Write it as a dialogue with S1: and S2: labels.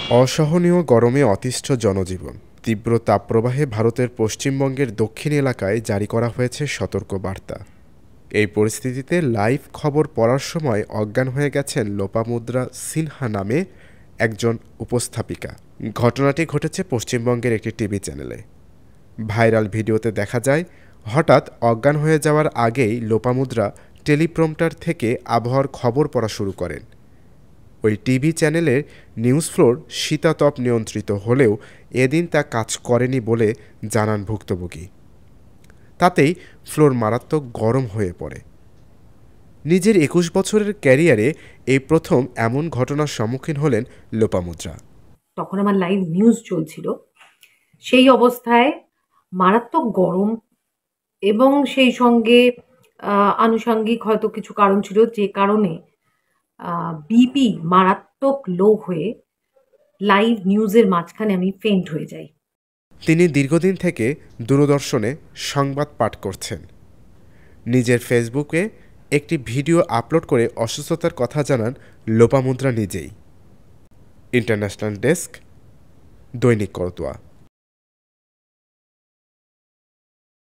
S1: অসহনীয় গরমে অতিষ্ঠ জনজীবন। তীব্র তাপপ্রবাহে ভারতের পশ্চিমবঙ্গের দক্ষিণ এলাকায় জারি করা হয়েছে সতর্কবার্তা। এই পরিস্থিতিতে লাইভ খবর পড়ার সময় অজ্ঞান হয়ে গেছেন লোপামুদ্রা সিনহা নামে একজন উপস্থাপিকা। ঘটনাটি ঘটেছে পশ্চিমবঙ্গের একটি টিভি চ্যানেলে। ভাইরাল ভিডিওতে দেখা যায়, হঠাৎ অজ্ঞান হয়ে যাওয়ার আগেই লোপামুদ্রা টেলিপ্রম্পটার থেকে আবহাওয়ার খবর পড়া শুরু করেন। ওই টিভি চ্যানেলের নিউজ ফ্লোর শীতাতপ নিয়ন্ত্রিত হলেও এদিন তা কাজ করেনি বলে জানান ভুক্তভোগী। তাতেই ফ্লোর মারাত্মক গরম হয়ে পড়ে। নিজের ২১ বছরের ক্যারিয়ারে এই প্রথম এমন ঘটনার সম্মুখীন হলেন লোপামুদ্রা।
S2: তখন আমার লাইভ নিউজ চলছিল, সেই অবস্থায় মারাত্মক গরম এবং সেই সঙ্গে আনুষঙ্গিক হয়তো কিছু কারণ ছিল, যে কারণে বিপি মারাত্মক লো হয়ে লাইভ নিউজের মাঝখানে আমি ফেন্ট হয়ে যাই।
S1: তিনি দীর্ঘদিন থেকে দূরদর্শনে সংবাদ পাঠ করছেন। নিজের ফেসবুকে একটি ভিডিও আপলোড করে অসুস্থতার কথা জানান লোপামুদ্রা নিজেই। ইন্টারন্যাশনাল ডেস্ক, দৈনিক করতোয়া।